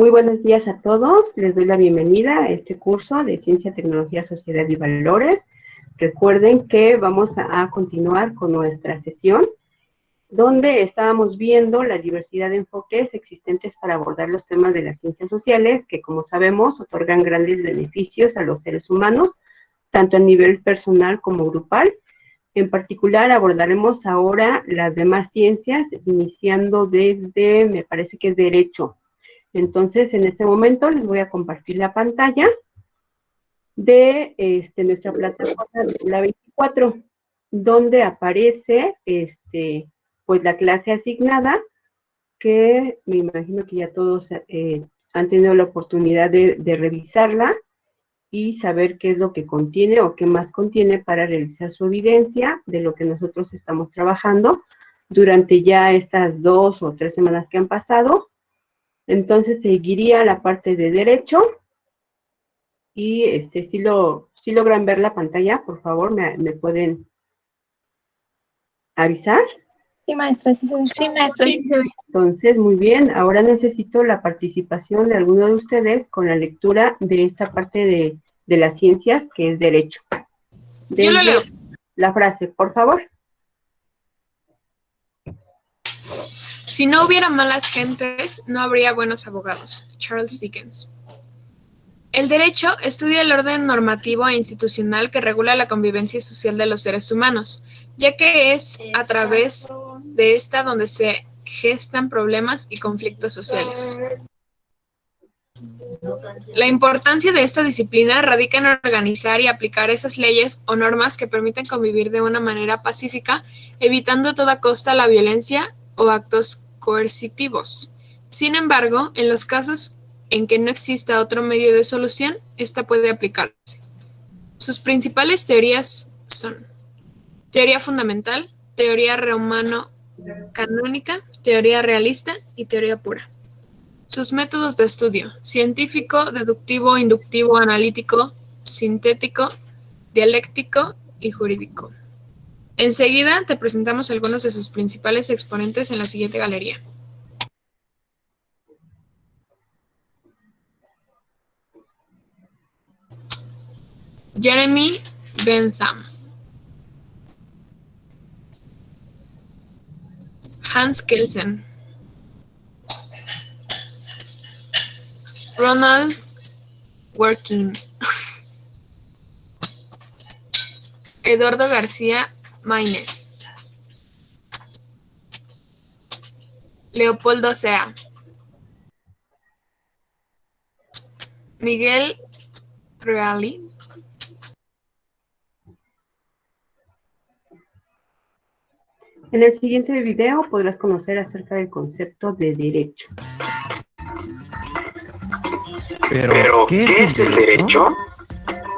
Muy buenos días a todos. Les doy la bienvenida a este curso de Ciencia, Tecnología, Sociedad y Valores. Recuerden que vamos a continuar con nuestra sesión donde estábamos viendo la diversidad de enfoques existentes para abordar los temas de las ciencias sociales que, como sabemos, otorgan grandes beneficios a los seres humanos, tanto a nivel personal como grupal. En particular, abordaremos ahora las demás ciencias, iniciando desde, me parece que es Derecho. Entonces, en este momento les voy a compartir la pantalla de nuestra plataforma de la 24, donde aparece pues la clase asignada, que me imagino que ya todos han tenido la oportunidad de revisarla y saber qué es lo que contiene o qué más contiene para realizar su evidencia de lo que nosotros estamos trabajando durante ya estas 2 o 3 semanas que han pasado. Entonces seguiría la parte de Derecho y si logran ver la pantalla, por favor, me pueden avisar. Sí, maestra, sí se ve. Sí, maestra, sí se ve. Entonces, muy bien, ahora necesito la participación de alguno de ustedes con la lectura de esta parte de las ciencias, que es Derecho. Yo lo leo. La frase, por favor. Si no hubiera malas gentes, no habría buenos abogados. Charles Dickens. El derecho estudia el orden normativo e institucional que regula la convivencia social de los seres humanos, ya que es a través de esta donde se gestan problemas y conflictos sociales. La importancia de esta disciplina radica en organizar y aplicar esas leyes o normas que permiten convivir de una manera pacífica, evitando a toda costa la violencia o actos coercitivos. Sin embargo, en los casos en que no exista otro medio de solución, esta puede aplicarse. Sus principales teorías son teoría fundamental, teoría romano-canónica, teoría realista y teoría pura. Sus métodos de estudio: científico, deductivo, inductivo, analítico, sintético, dialéctico y jurídico. Enseguida te presentamos algunos de sus principales exponentes en la siguiente galería. Jeremy Bentham, Hans Kelsen, Ronald Dworkin, Eduardo García Maínez, Leopoldo Sea, Miguel Reali, En el siguiente video podrás conocer acerca del concepto de derecho. Pero, ¿qué es el derecho?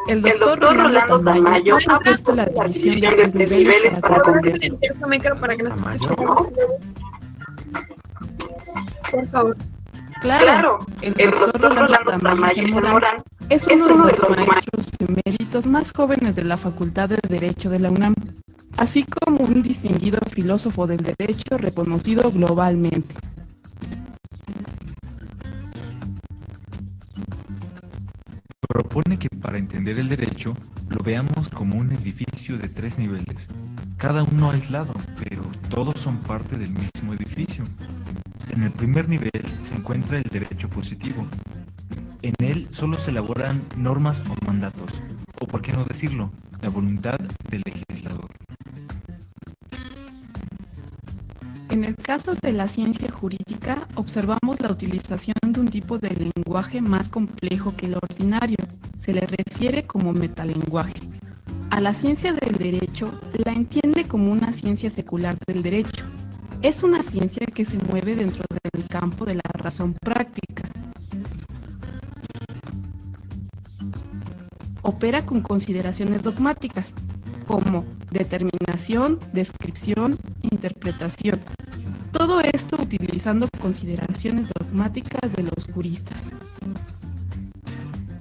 El doctor Rolando Tamayo ha propuesto la división de 3 niveles para comprender. Su micro para que no se escuche. ¿Tamayo? Por favor. Claro, el doctor Rolando Tamayo Zamorán es uno de los maestros eméritos más jóvenes de la Facultad de Derecho de la UNAM, así como un distinguido filósofo del derecho reconocido globalmente. Propone que para entender el derecho lo veamos como un edificio de 3 niveles, cada uno aislado, pero todos son parte del mismo edificio. En el primer nivel se encuentra el derecho positivo. En él solo se elaboran normas o mandatos, o por qué no decirlo, la voluntad del legislador. En el caso de la ciencia jurídica, observamos la utilización de un tipo de lenguaje más complejo que el ordinario. Se le refiere como metalenguaje. A la ciencia del derecho la entiende como una ciencia secular del derecho. Es una ciencia que se mueve dentro del campo de la razón práctica. Opera con consideraciones dogmáticas, como determinación, descripción, interpretación. Todo esto utilizando consideraciones dogmáticas de los juristas.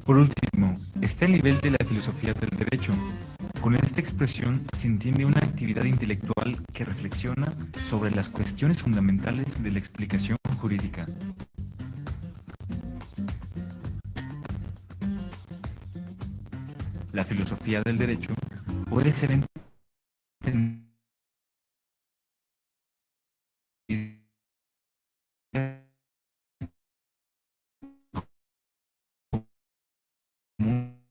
Por último, está el nivel de la filosofía del derecho. Con esta expresión se entiende una actividad intelectual que reflexiona sobre las cuestiones fundamentales de la explicación jurídica. La filosofía del derecho puede ser entendida como un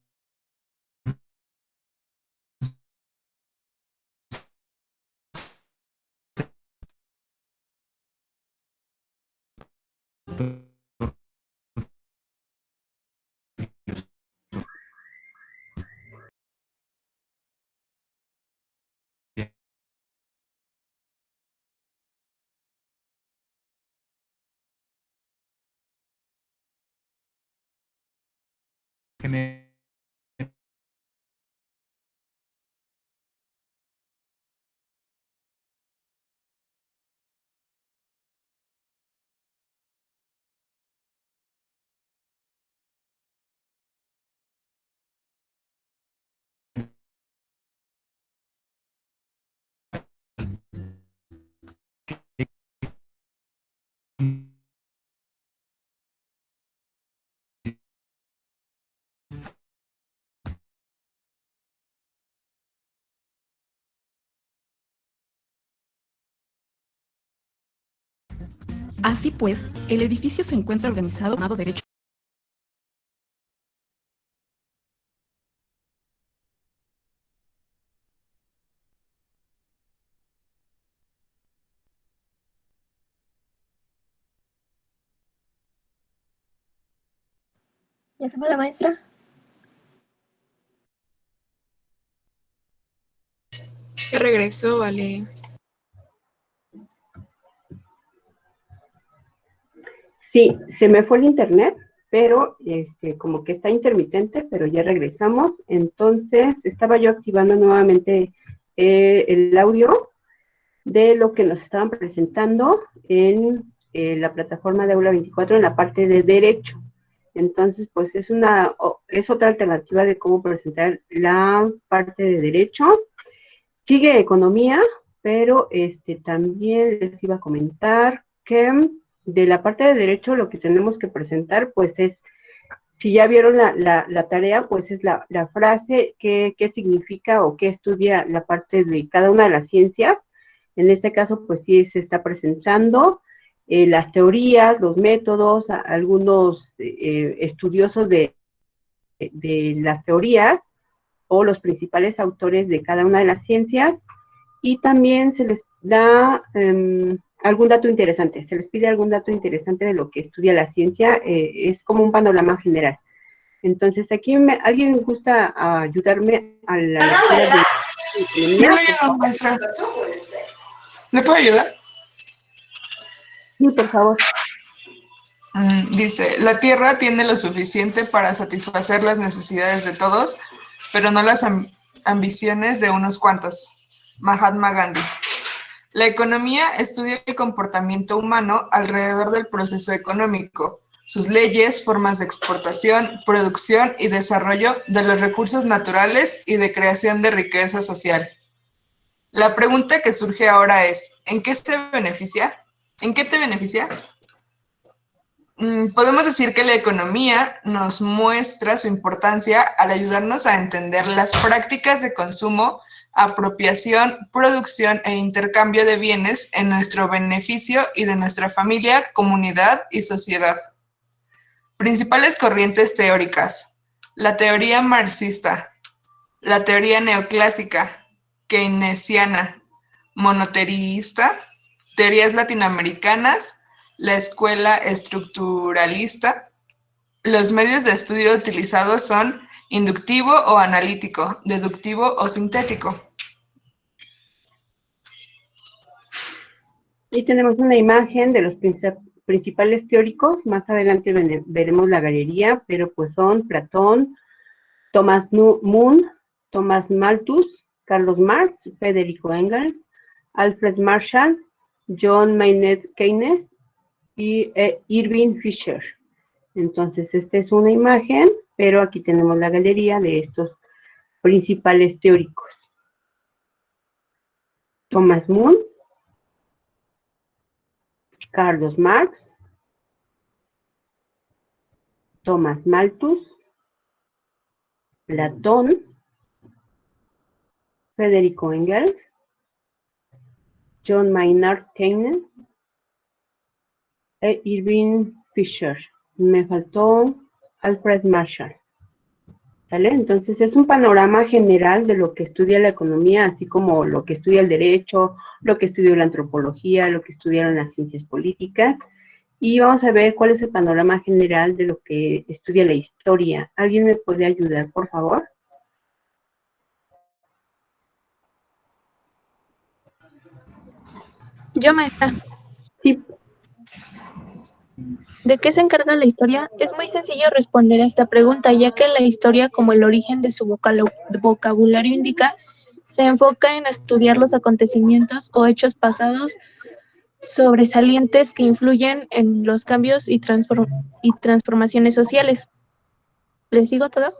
genera Así pues, el edificio se encuentra organizado llamado derecho. ¿Ya se fue la maestra? Ya regresó, vale. Sí, se me fue el internet, pero como que está intermitente, pero ya regresamos. Entonces, estaba yo activando nuevamente el audio de lo que nos estaban presentando en la plataforma de Aula 24 en la parte de derecho. Entonces, pues es otra alternativa de cómo presentar la parte de derecho. Sigue economía, pero también les iba a comentar que de la parte de derecho lo que tenemos que presentar, pues es, si ya vieron la tarea, pues es la frase, qué significa o qué estudia la parte de cada una de las ciencias. En este caso, pues sí se está presentando las teorías, los métodos, algunos estudiosos de las teorías o los principales autores de cada una de las ciencias, y también se les da algún dato interesante, se les pide algún dato interesante de lo que estudia la ciencia, es como un panorama general. Entonces, aquí alguien gusta ayudarme a la lectura de Yo economía. le ayudo, maestra. ¿Le puedo ayudar? Sí, por favor. Dice, la Tierra tiene lo suficiente para satisfacer las necesidades de todos, pero no las ambiciones de unos cuantos. Mahatma Gandhi. La economía estudia el comportamiento humano alrededor del proceso económico, sus leyes, formas de exportación, producción y desarrollo de los recursos naturales y de creación de riqueza social. La pregunta que surge ahora es, ¿en qué se beneficia? ¿En qué te beneficia? Podemos decir que la economía nos muestra su importancia al ayudarnos a entender las prácticas de consumo, apropiación, producción e intercambio de bienes en nuestro beneficio y de nuestra familia, comunidad y sociedad. Principales corrientes teóricas. La teoría marxista, la teoría neoclásica, keynesiana, monoterista, teorías latinoamericanas, la escuela estructuralista. Los medios de estudio utilizados son inductivo o analítico, deductivo o sintético. Y tenemos una imagen de los principales teóricos, más adelante veremos la galería, pero pues son Platón, Thomas Kuhn, Thomas Malthus, Carlos Marx, Federico Engels, Alfred Marshall, John Maynard Keynes y Irving Fisher. Entonces, esta es una imagen, pero aquí tenemos la galería de estos principales teóricos. Thomas Kuhn, Carlos Marx, Thomas Malthus, Platón, Federico Engels, John Maynard Keynes e Irving Fisher. Me faltó Alfred Marshall. ¿Vale? Entonces es un panorama general de lo que estudia la economía, así como lo que estudia el derecho, lo que estudia la antropología, lo que estudiaron las ciencias políticas. Y vamos a ver cuál es el panorama general de lo que estudia la historia. ¿Alguien me puede ayudar, por favor? Yo, maestra. Sí. ¿De qué se encarga la historia? Es muy sencillo responder a esta pregunta, ya que la historia, como el origen de su vocabulario indica, se enfoca en estudiar los acontecimientos o hechos pasados sobresalientes que influyen en los cambios y transformaciones sociales. ¿Les sigo todo?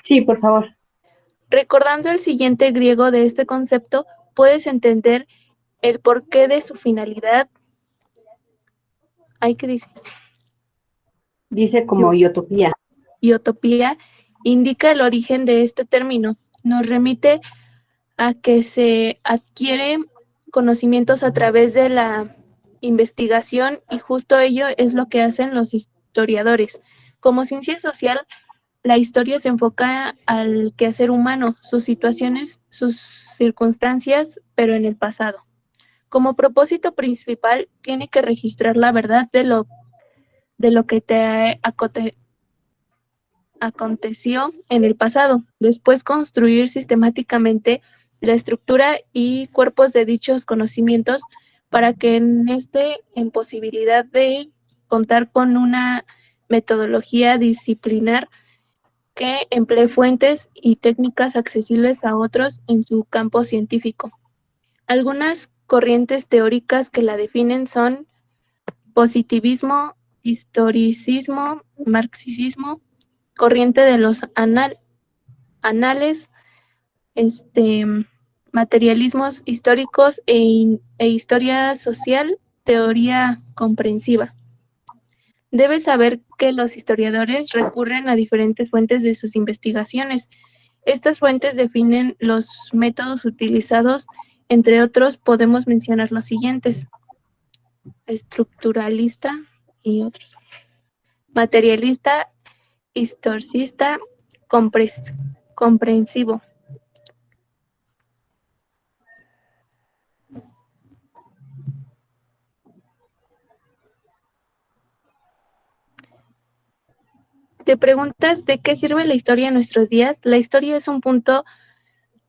Sí, por favor. Recordando el siguiente griego de este concepto, puedes entender el porqué de su finalidad. ¿Qué dice? Dice como iotopía. Iotopía indica el origen de este término. Nos remite a que se adquiere conocimientos a través de la investigación y justo ello es lo que hacen los historiadores. Como ciencia social, la historia se enfoca al quehacer humano, sus situaciones, sus circunstancias, pero en el pasado. Como propósito principal, tiene que registrar la verdad de lo que te aconteció en el pasado, después construir sistemáticamente la estructura y cuerpos de dichos conocimientos para que en posibilidad de contar con una metodología disciplinar que emplee fuentes y técnicas accesibles a otros en su campo científico. Algunas corrientes teóricas que la definen son positivismo, historicismo, marxismo, corriente de los anales, materialismos históricos e historia social, teoría comprensiva. Debes saber que los historiadores recurren a diferentes fuentes de sus investigaciones. Estas fuentes definen los métodos utilizados, entre otros podemos mencionar los siguientes: estructuralista y otros. Materialista, historicista, comprensivo. ¿Te preguntas de qué sirve la historia en nuestros días? La historia es un punto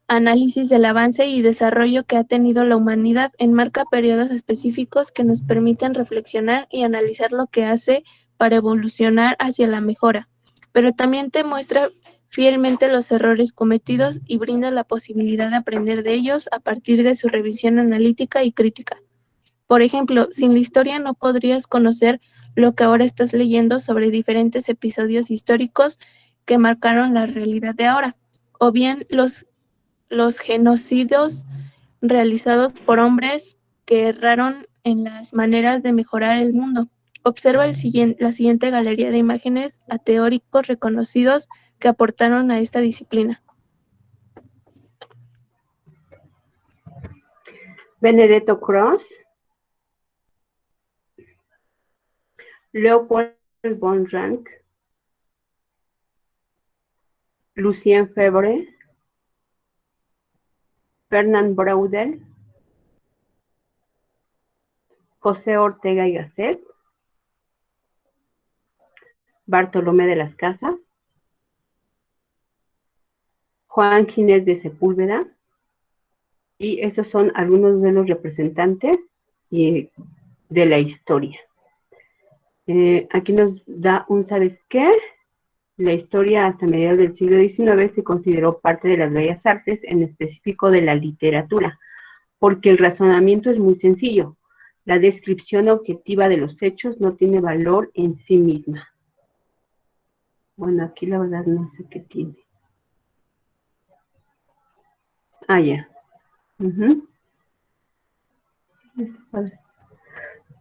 análisis del avance y desarrollo que ha tenido la humanidad, enmarca periodos específicos que nos permiten reflexionar y analizar lo que hace para evolucionar hacia la mejora, pero también te muestra fielmente los errores cometidos y brinda la posibilidad de aprender de ellos a partir de su revisión analítica y crítica. Por ejemplo, sin la historia no podrías conocer lo que ahora estás leyendo sobre diferentes episodios históricos que marcaron la realidad de ahora, o bien los genocidios realizados por hombres que erraron en las maneras de mejorar el mundo. Observa la siguiente galería de imágenes a teóricos reconocidos que aportaron a esta disciplina. Benedetto Croce, Leopold von Ranke, Lucien Febvre, Fernand Braudel, José Ortega y Gasset, Bartolomé de las Casas, Juan Ginés de Sepúlveda, y esos son algunos de los representantes de la historia. Aquí nos da un ¿sabes qué? La historia hasta mediados del siglo XIX se consideró parte de las bellas artes, en específico de la literatura, porque el razonamiento es muy sencillo. La descripción objetiva de los hechos no tiene valor en sí misma. Bueno, aquí la verdad no sé qué tiene. Ya.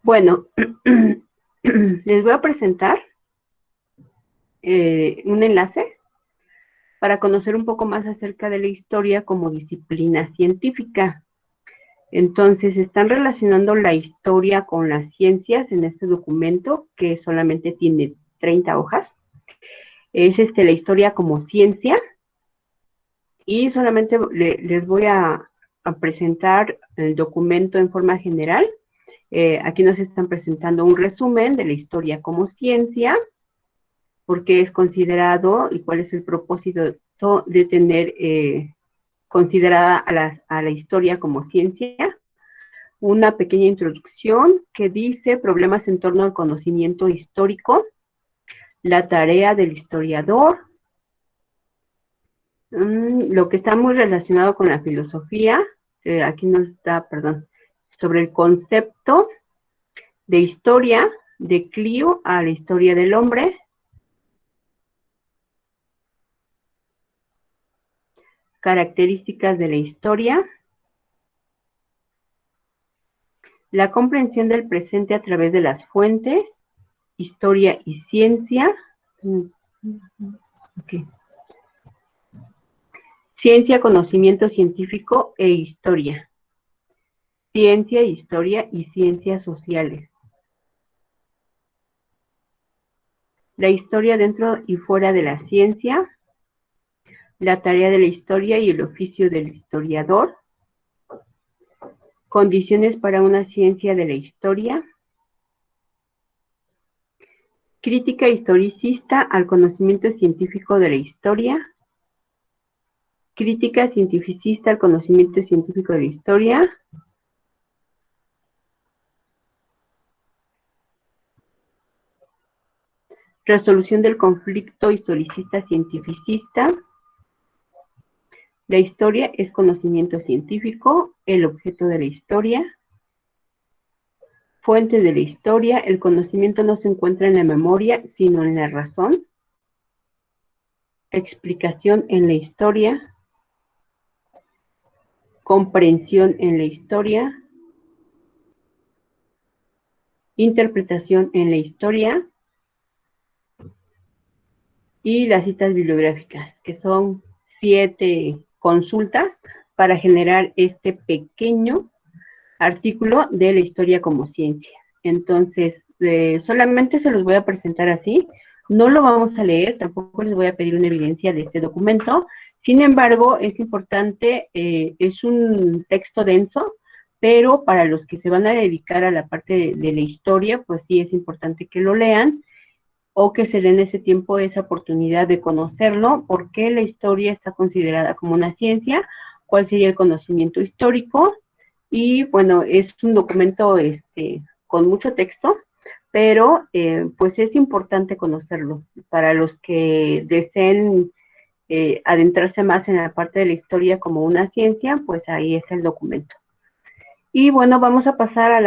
Bueno, les voy a presentar un enlace para conocer un poco más acerca de la historia como disciplina científica. Entonces, están relacionando la historia con las ciencias en este documento, que solamente tiene 30 hojas. Es la historia como ciencia, y solamente les voy a presentar el documento en forma general. Aquí nos están presentando un resumen de la historia como ciencia, por qué es considerado y cuál es el propósito de tener considerada a la historia como ciencia. Una pequeña introducción que dice problemas en torno al conocimiento histórico, la tarea del historiador, lo que está muy relacionado con la filosofía, aquí nos está, perdón, sobre el concepto de historia, de Clio a la historia del hombre, características de la historia, la comprensión del presente a través de las fuentes, historia y ciencia. Okay. Ciencia, conocimiento científico e historia. Ciencia, historia y ciencias sociales. La historia dentro y fuera de la ciencia. La tarea de la historia y el oficio del historiador. Condiciones para una ciencia de la historia. Crítica historicista al conocimiento científico de la historia. Crítica cientificista al conocimiento científico de la historia. Resolución del conflicto historicista-cientificista. La historia es conocimiento científico, el objeto de la historia. Fuente de la historia, el conocimiento no se encuentra en la memoria, sino en la razón. Explicación en la historia. Comprensión en la historia. Interpretación en la historia. Y las citas bibliográficas, que son 7 consultas para generar este pequeño artículo de la historia como ciencia. Entonces, solamente se los voy a presentar así, no lo vamos a leer, tampoco les voy a pedir una evidencia de este documento. Sin embargo, es importante, es un texto denso, pero para los que se van a dedicar a la parte de la historia, pues sí es importante que lo lean, o que se den ese tiempo, esa oportunidad de conocerlo, por qué la historia está considerada como una ciencia, cuál sería el conocimiento histórico. Y bueno, es un documento con mucho texto, pero pues es importante conocerlo. Para los que deseen adentrarse más en la parte de la historia como una ciencia, pues ahí está el documento. Y bueno, vamos a pasar a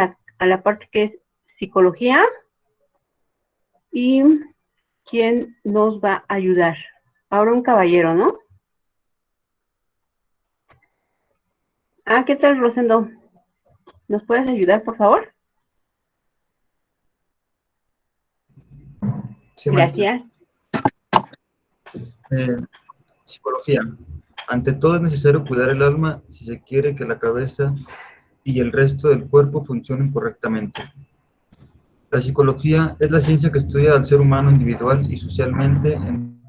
la parte que es psicología. ¿Y quién nos va a ayudar? Ahora un caballero, ¿no? Ah, ¿qué tal, Rosendo? ¿Nos puedes ayudar, por favor? Sí, maestra. Gracias. Psicología. Ante todo es necesario cuidar el alma si se quiere que la cabeza y el resto del cuerpo funcionen correctamente. La psicología es la ciencia que estudia al ser humano individual y socialmente en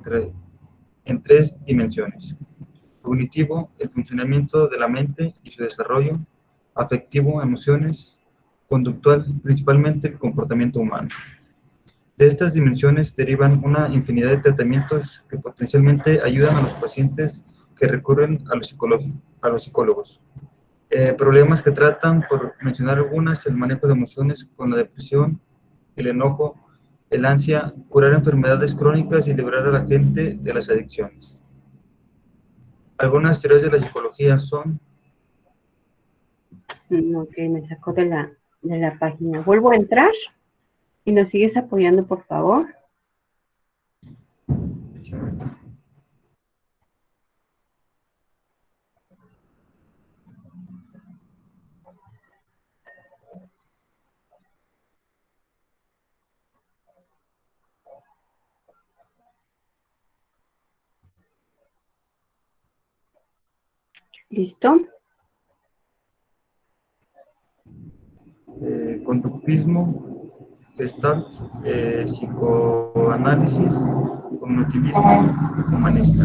3 dimensiones: cognitivo, el funcionamiento de la mente y su desarrollo; afectivo, emociones; conductual, principalmente el comportamiento humano. De estas dimensiones derivan una infinidad de tratamientos que potencialmente ayudan a los pacientes que recurren a los psicólogos. Problemas que tratan, por mencionar algunas: el manejo de emociones con la depresión, el enojo, el ansia; curar enfermedades crónicas y liberar a la gente de las adicciones. Algunas teorías de la psicología son... Ok, me sacó de la página. Vuelvo a entrar y nos sigues apoyando, por favor. ¿Listo? Conductismo, Gestalt, psicoanálisis, cognitivismo humanista.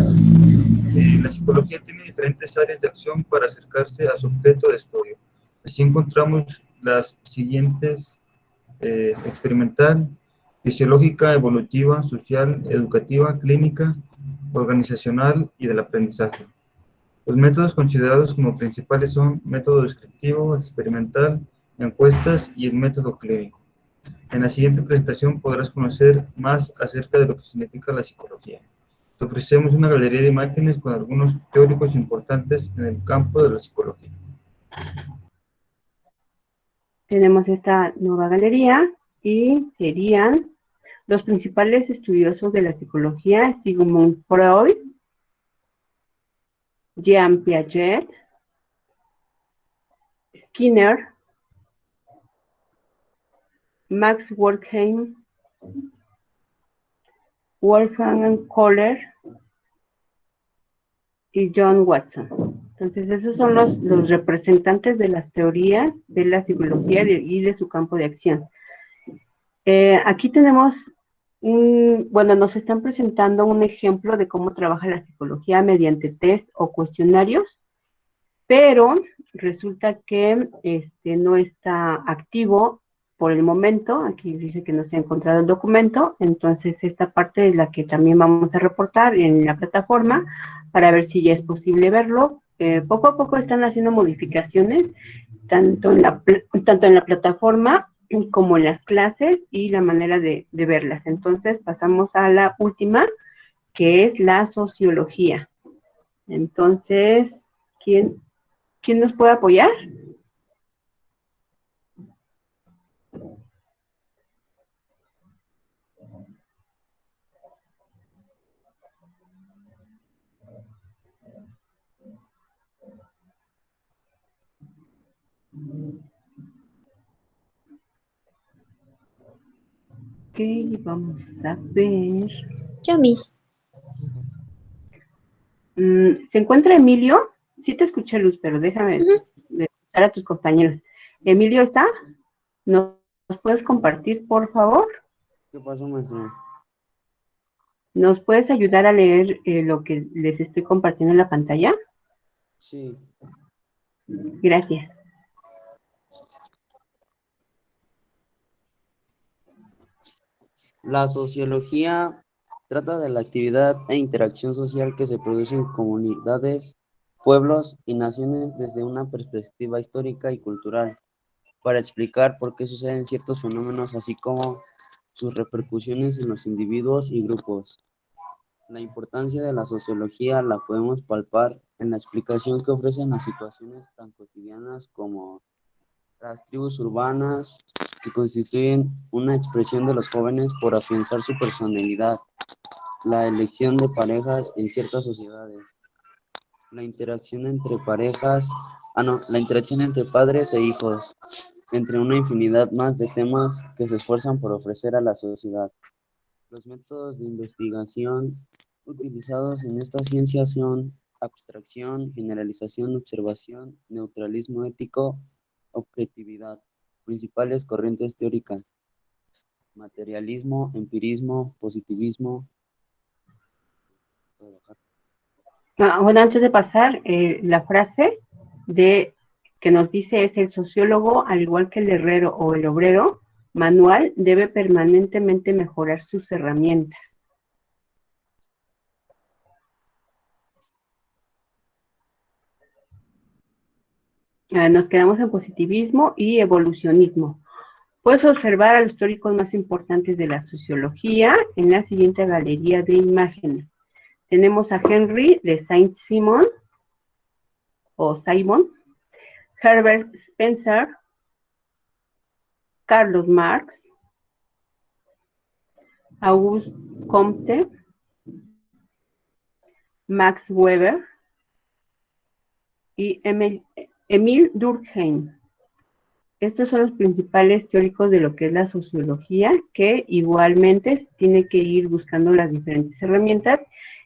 La psicología tiene diferentes áreas de acción para acercarse a su objeto de estudio. Así encontramos las siguientes: experimental, fisiológica, evolutiva, social, educativa, clínica, organizacional y del aprendizaje. Los métodos considerados como principales son método descriptivo, experimental, encuestas y el método clínico. En la siguiente presentación podrás conocer más acerca de lo que significa la psicología. Te ofrecemos una galería de imágenes con algunos teóricos importantes en el campo de la psicología. Tenemos esta nueva galería y serían los principales estudiosos de la psicología: Sigmund Freud, Jean Piaget, Skinner, Max Wertheim, Wolfgang Kohler y John Watson. Entonces, esos son los representantes de las teorías de la psicología y de su campo de acción. Aquí tenemos bueno, nos están presentando un ejemplo de cómo trabaja la psicología mediante test o cuestionarios, pero resulta que no está activo por el momento. Aquí dice que no se ha encontrado el documento, entonces esta parte es la que también vamos a reportar en la plataforma para ver si ya es posible verlo. Poco a poco están haciendo modificaciones, tanto en la plataforma como en las clases y la manera de verlas. Entonces pasamos a la última, que es la sociología. Entonces, ¿quién nos puede apoyar? Ok, vamos a ver. Yo, Miss. ¿Se encuentra Emilio? Sí te escuché, Luz, pero déjame escuchar a tus compañeros. ¿Emilio está? ¿Nos puedes compartir, por favor? ¿Qué pasó, maestro? ¿Nos puedes ayudar a leer lo que les estoy compartiendo en la pantalla? Sí. Gracias. La sociología trata de la actividad e interacción social que se produce en comunidades, pueblos y naciones desde una perspectiva histórica y cultural, para explicar por qué suceden ciertos fenómenos, así como sus repercusiones en los individuos y grupos. La importancia de la sociología la podemos palpar en la explicación que ofrecen a situaciones tan cotidianas como las tribus urbanas, que constituyen una expresión de los jóvenes por afianzar su personalidad, la elección de parejas en ciertas sociedades, la interacción entre padres e hijos, entre una infinidad más de temas que se esfuerzan por ofrecer a la sociedad. Los métodos de investigación utilizados en esta ciencia son abstracción, generalización, observación, neutralismo ético, objetividad. Principales corrientes teóricas: materialismo, empirismo, positivismo. Bueno, antes de pasar, la frase que nos dice es: el sociólogo, al igual que el herrero o el obrero manual, debe permanentemente mejorar sus herramientas. Nos quedamos en positivismo y evolucionismo. Puedes observar a los teóricos más importantes de la sociología en la siguiente galería de imágenes. Tenemos a Henry de Saint-Simon, Herbert Spencer, Carlos Marx, Auguste Comte, Max Weber y Emile Durkheim. Estos son los principales teóricos de lo que es la sociología, que igualmente tiene que ir buscando las diferentes herramientas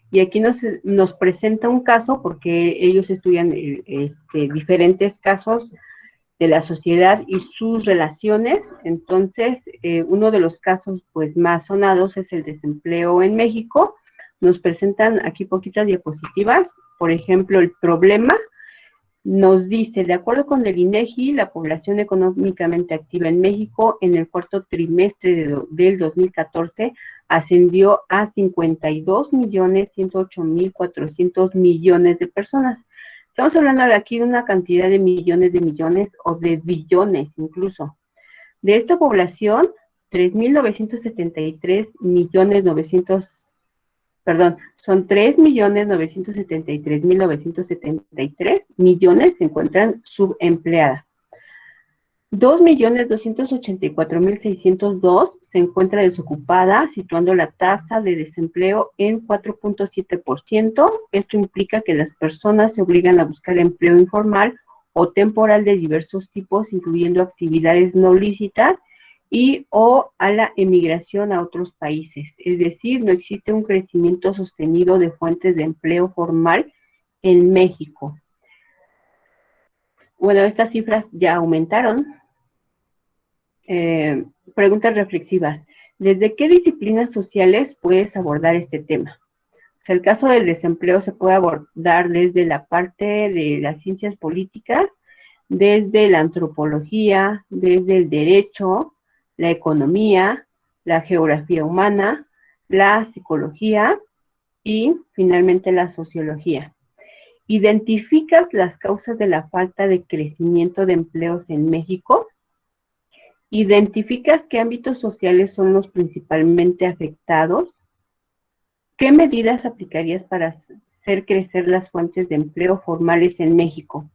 Y aquí nos presenta un caso, porque ellos estudian diferentes casos de la sociedad y sus relaciones. Entonces, uno de los casos pues más sonados es el desempleo en México. Nos presentan aquí poquitas diapositivas. Por ejemplo, el problema nos dice, de acuerdo con el INEGI, la población económicamente activa en México en el cuarto trimestre del 2014 ascendió a 52.108.400 millones de personas. Estamos hablando de aquí de una cantidad de millones o de billones incluso. De esta población, 3.973.973 millones se encuentran subempleadas. 2.284.602 se encuentra desocupada, situando la tasa de desempleo en 4.7%. Esto implica que las personas se obligan a buscar empleo informal o temporal de diversos tipos, incluyendo actividades no lícitas o a la emigración a otros países. Es decir, no existe un crecimiento sostenido de fuentes de empleo formal en México. Bueno, estas cifras ya aumentaron. Preguntas reflexivas. ¿Desde qué disciplinas sociales puedes abordar este tema? O sea, el caso del desempleo se puede abordar desde la parte de las ciencias políticas, desde la antropología, desde el derecho, la economía, la geografía humana, la psicología y finalmente la sociología. ¿Identificas las causas de la falta de crecimiento de empleos en México? ¿Identificas qué ámbitos sociales son los principalmente afectados? ¿Qué medidas aplicarías para hacer crecer las fuentes de empleo formales en México?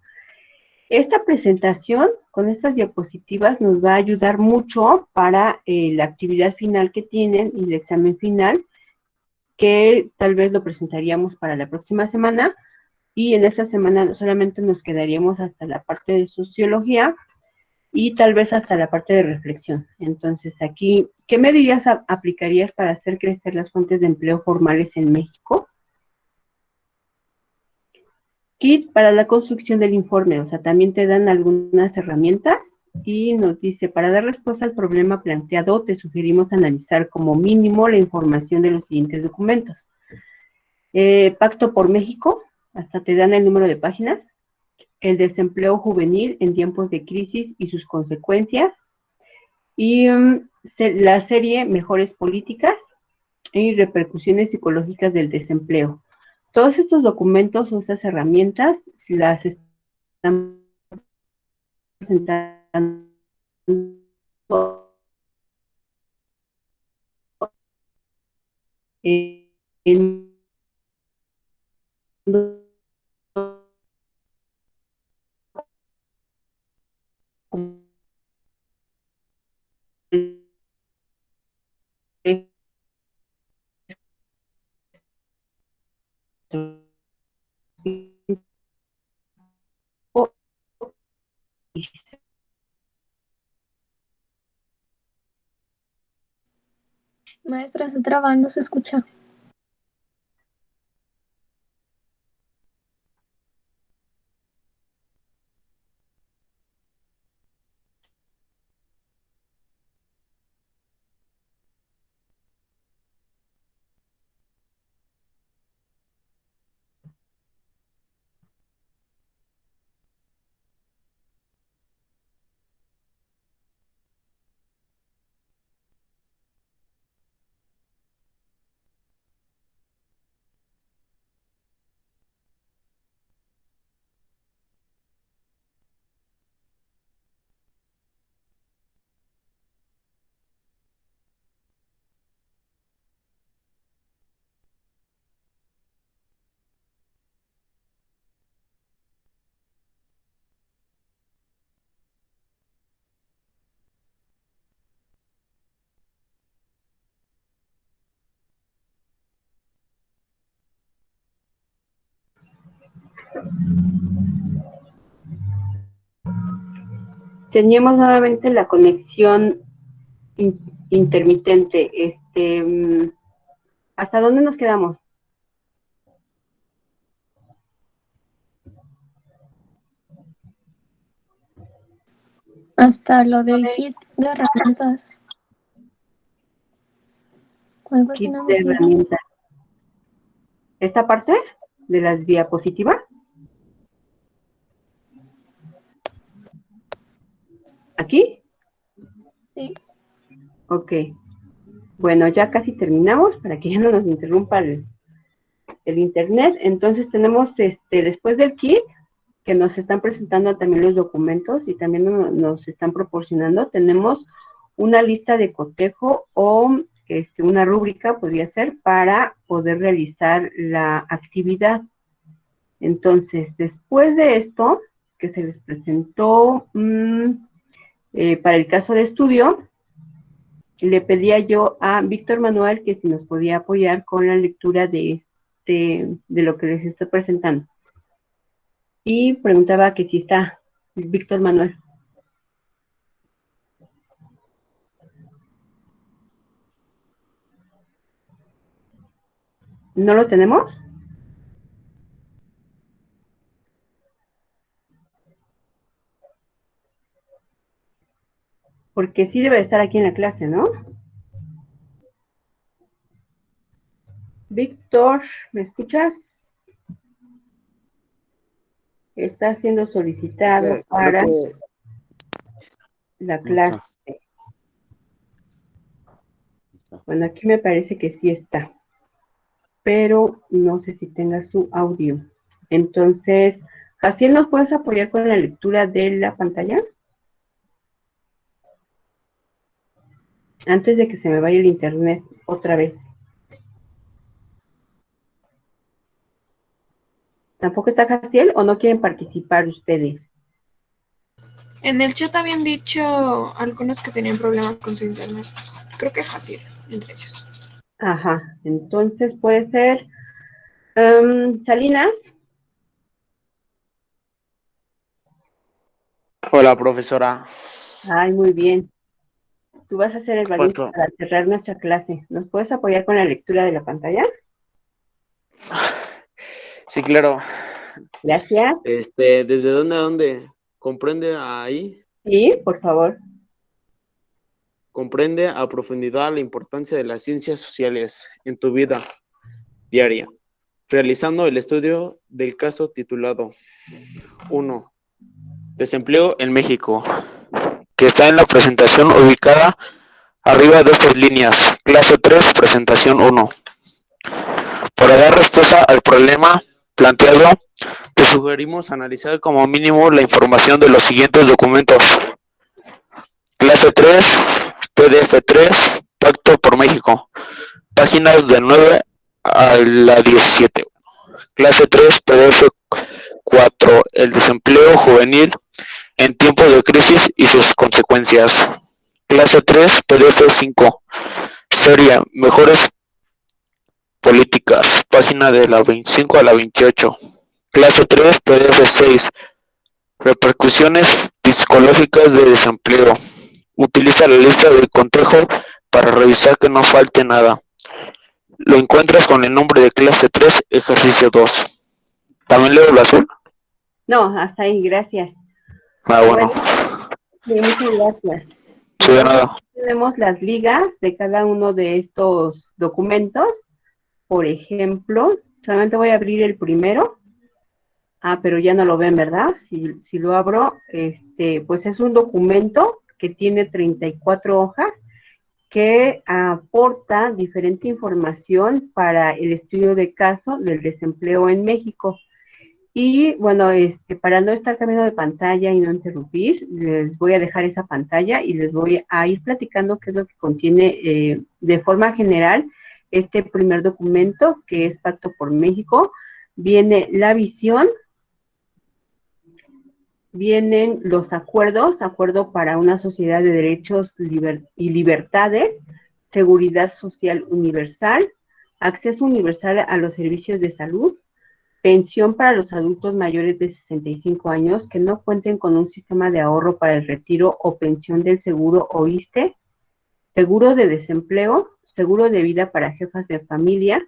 Esta presentación con estas diapositivas nos va a ayudar mucho para la actividad final que tienen y el examen final, que tal vez lo presentaríamos para la próxima semana, y en esta semana solamente nos quedaríamos hasta la parte de sociología y tal vez hasta la parte de reflexión. Entonces aquí, ¿qué medidas aplicarías para hacer crecer las fuentes de empleo formales en México? Kit para la construcción del informe, o sea, también te dan algunas herramientas y nos dice, para dar respuesta al problema planteado, te sugerimos analizar como mínimo la información de los siguientes documentos. Pacto por México, hasta te dan el número de páginas. El desempleo juvenil en tiempos de crisis y sus consecuencias. Y la serie Mejores Políticas y repercusiones psicológicas del desempleo. Todos estos documentos o estas herramientas las están presentando en Maestra, se traba, no se escucha. Teníamos nuevamente la conexión intermitente. ¿Hasta dónde nos quedamos? Hasta lo del kit de herramientas. Algo así Kit no de decía. herramientas. ¿Esta parte de las diapositivas? ¿Aquí? Sí. Ok. Bueno, ya casi terminamos para que ya no nos interrumpa el internet. Entonces tenemos después del kit, que nos están presentando también los documentos y también nos están proporcionando, tenemos una lista de cotejo o una rúbrica, podría ser, para poder realizar la actividad. Entonces, después de esto, que se les presentó para el caso de estudio, le pedía yo a Víctor Manuel que si nos podía apoyar con la lectura de lo que les estoy presentando. Y preguntaba que si está Víctor Manuel. ¿No lo tenemos? Porque sí debe estar aquí en la clase, ¿no? Víctor, ¿me escuchas? Está siendo solicitado para la clase. Bueno, aquí me parece que sí está, pero no sé si tenga su audio. Entonces, Jaciel, ¿nos puedes apoyar con la lectura de la pantalla? Antes de que se me vaya el internet otra vez. ¿Tampoco está Jaciel o no quieren participar ustedes? En el chat habían dicho algunos que tenían problemas con su internet. Creo que fácil, entre ellos. Ajá, entonces puede ser Salinas. Hola, profesora. Ay, muy bien. Tú vas a ser el ¿Qué valiente pasó? para cerrar nuestra clase. ¿Nos puedes apoyar con la lectura de la pantalla? Sí, claro. Gracias. ¿Desde dónde a dónde? ¿Comprende ahí? Sí, por favor. Comprende a profundidad la importancia de las ciencias sociales en tu vida diaria, realizando el estudio del caso titulado 1. Desempleo en México, que está en la presentación ubicada arriba de estas líneas. Clase 3, presentación 1. Para dar respuesta al problema planteado, te sugerimos analizar como mínimo la información de los siguientes documentos. Clase 3, PDF 3, Pacto por México, páginas del 9 a la 17. Clase 3, PDF 4, el desempleo juvenil en tiempos de crisis y sus consecuencias. Clase 3, PDF 5, serie Mejores Políticas, página de la 25 a la 28. Clase 3, PDF 6, repercusiones psicológicas de desempleo. Utiliza la lista de cotejo para revisar que no falte nada. Lo encuentras con el nombre de clase 3, ejercicio 2. ¿También leo el azul? No, hasta ahí, gracias. Bueno. Sí, muchas gracias. Sí, de nada. Tenemos las ligas de cada uno de estos documentos. Por ejemplo, solamente voy a abrir el primero. Pero ya no lo ven, ¿verdad? Si lo abro, pues es un documento que tiene 34 hojas que aporta diferente información para el estudio de caso del desempleo en México. Y bueno, para no estar cambiando de pantalla y no interrumpir, les voy a dejar esa pantalla y les voy a ir platicando qué es lo que contiene de forma general este primer documento, que es Pacto por México. Viene la visión, vienen los acuerdos, acuerdo para una sociedad de derechos y libertades, seguridad social universal, acceso universal a los servicios de salud, pensión para los adultos mayores de 65 años que no cuenten con un sistema de ahorro para el retiro o pensión del seguro o ISSSTE, seguro de desempleo, seguro de vida para jefas de familia,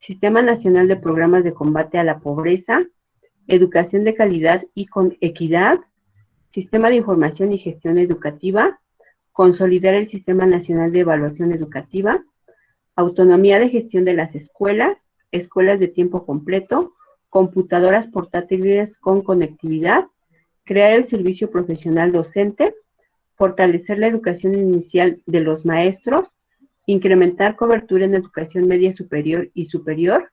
Sistema Nacional de Programas de Combate a la Pobreza, educación de calidad y con equidad, Sistema de Información y Gestión Educativa, consolidar el Sistema Nacional de Evaluación Educativa, autonomía de gestión de las escuelas, escuelas de tiempo completo, computadoras portátiles con conectividad, crear el servicio profesional docente, fortalecer la educación inicial de los maestros, incrementar cobertura en educación media superior y superior,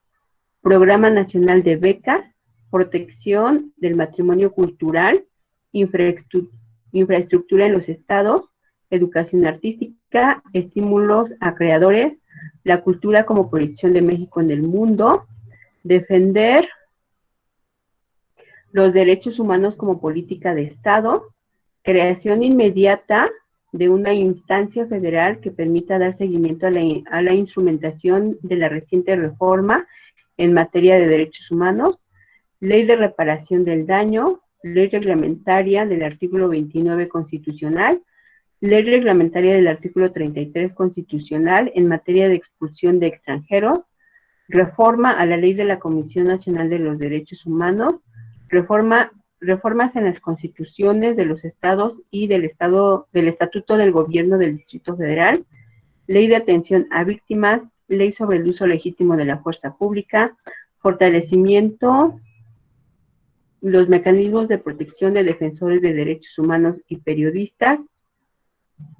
Programa Nacional de Becas, protección del matrimonio cultural, infraestructura en los estados, educación artística, estímulos a creadores, la cultura como proyección de México en el mundo, defender los derechos humanos como política de Estado, creación inmediata de una instancia federal que permita dar seguimiento a la instrumentación de la reciente reforma en materia de derechos humanos, ley de reparación del daño, ley reglamentaria del artículo 29 constitucional, ley reglamentaria del artículo 33 constitucional en materia de expulsión de extranjeros, reforma a la ley de la Comisión Nacional de los Derechos Humanos, reformas en las constituciones de los estados y del Estatuto del Gobierno del Distrito Federal, ley de atención a víctimas, ley sobre el uso legítimo de la fuerza pública, fortalecimiento los mecanismos de protección de defensores de derechos humanos y periodistas,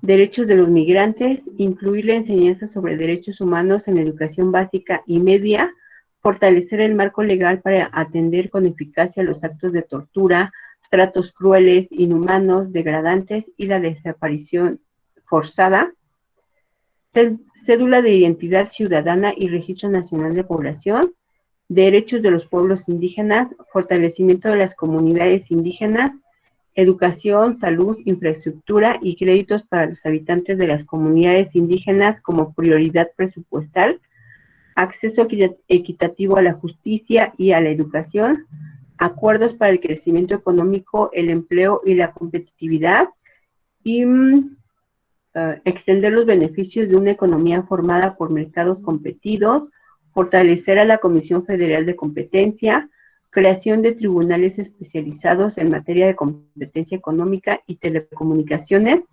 derechos de los migrantes, incluir la enseñanza sobre derechos humanos en educación básica y media, fortalecer el marco legal para atender con eficacia los actos de tortura, tratos crueles, inhumanos, degradantes y la desaparición forzada, cédula de identidad ciudadana y registro nacional de población, derechos de los pueblos indígenas, fortalecimiento de las comunidades indígenas, educación, salud, infraestructura y créditos para los habitantes de las comunidades indígenas como prioridad presupuestal, acceso equitativo a la justicia y a la educación, acuerdos para el crecimiento económico, el empleo y la competitividad, y extender los beneficios de una economía formada por mercados competidos, fortalecer a la Comisión Federal de Competencia, creación de tribunales especializados en materia de competencia económica y telecomunicaciones,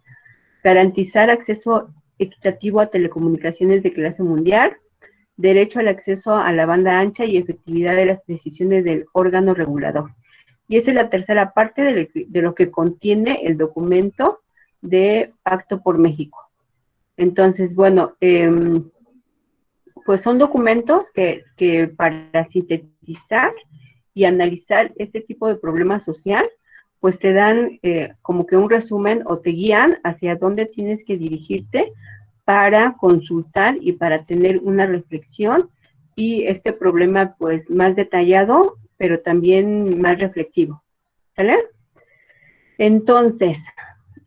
garantizar acceso equitativo a telecomunicaciones de clase mundial, derecho al acceso a la banda ancha y efectividad de las decisiones del órgano regulador. Y esa es la tercera parte de lo que contiene el documento de Pacto por México. Entonces, bueno, pues son documentos que para sintetizar y analizar este tipo de problema social, pues te dan como que un resumen o te guían hacia dónde tienes que dirigirte para consultar y para tener una reflexión y este problema pues más detallado, pero también más reflexivo, ¿sale? Entonces,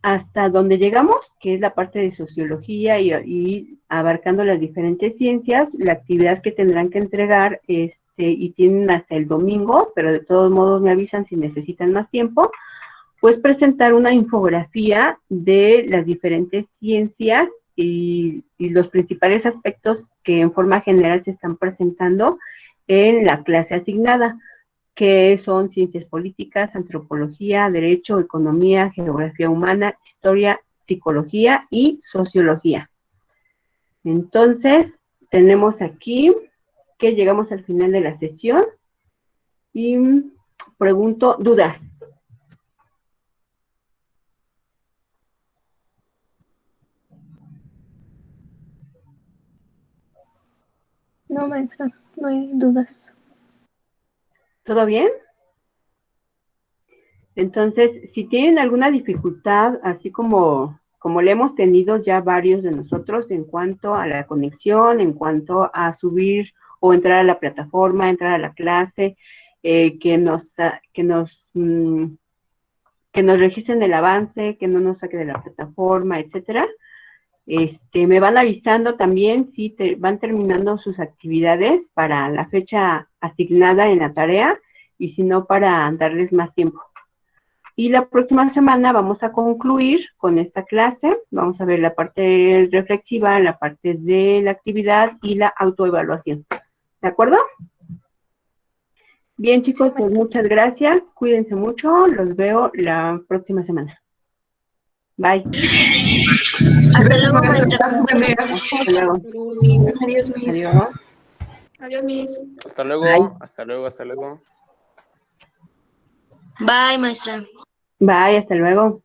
hasta donde llegamos, que es la parte de sociología y abarcando las diferentes ciencias, la actividad que tendrán que entregar, y tienen hasta el domingo, pero de todos modos me avisan si necesitan más tiempo, pues presentar una infografía de las diferentes ciencias y los principales aspectos que en forma general se están presentando en la clase asignada, que son ciencias políticas, antropología, derecho, economía, geografía humana, historia, psicología y sociología. Entonces, tenemos aquí que llegamos al final de la sesión y pregunto, ¿dudas? No, maestra, no hay dudas. ¿Todo bien? Entonces, si tienen alguna dificultad, así como le hemos tenido ya varios de nosotros en cuanto a la conexión, en cuanto a subir o entrar a la plataforma, entrar a la clase, que nos registren el avance, que no nos saque de la plataforma, etcétera. Me van avisando también si van terminando sus actividades para la fecha asignada en la tarea y si no, para darles más tiempo. Y la próxima semana vamos a concluir con esta clase. Vamos a ver la parte reflexiva, la parte de la actividad y la autoevaluación. ¿De acuerdo? Bien, chicos, pues muchas gracias. Cuídense mucho. Los veo la próxima semana. Bye. Hasta luego, maestra. Buen día. Hasta luego. Adiós, Miss. Adiós. Adiós, Miss. Hasta luego, Bye. hasta luego, hasta luego. Bye, maestra. Bye, hasta luego.